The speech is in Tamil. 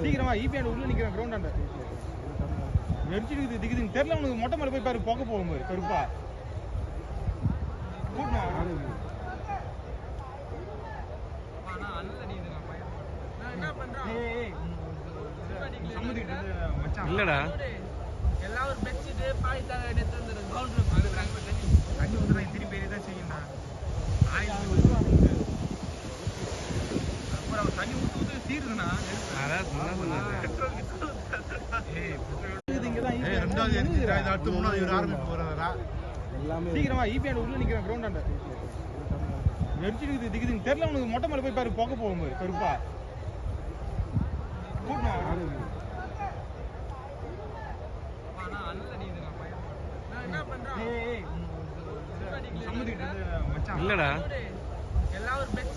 சீக்கிரமா ஈபியாண்ட் உள்ள நிக்கிறேன் கிரவுண்ட் ஆண்ட வெடிச்சிருக்கு திக்குதுன்னு தெரியல உனக்கு மொட்டை மேல போய் பாரு போக போகும்போது கருப்பா இல்லடா எல்லாம் ஒரு பெட்ஷீட்டு பாய்த்தாங்க எடுத்து வந்துடும் தண்ணி ஊத்துறேன் திரும்பி தான் செய்யணும் அப்புறம் தண்ணி ஊத்து தீருதுண்ணா சீக்கிரமா ஈபியாண்ட் உள்ள நிக்கிறேன் கிரவுண்ட் ஆண்ட வெடிச்சிருக்கு திக்குதுன்னு தெரியல உனக்கு மொட்டை மேல போய் பாரு போக போகும்போது கருப்பா இல்லடா எல்லாம் ஒரு பெட்ஷீட்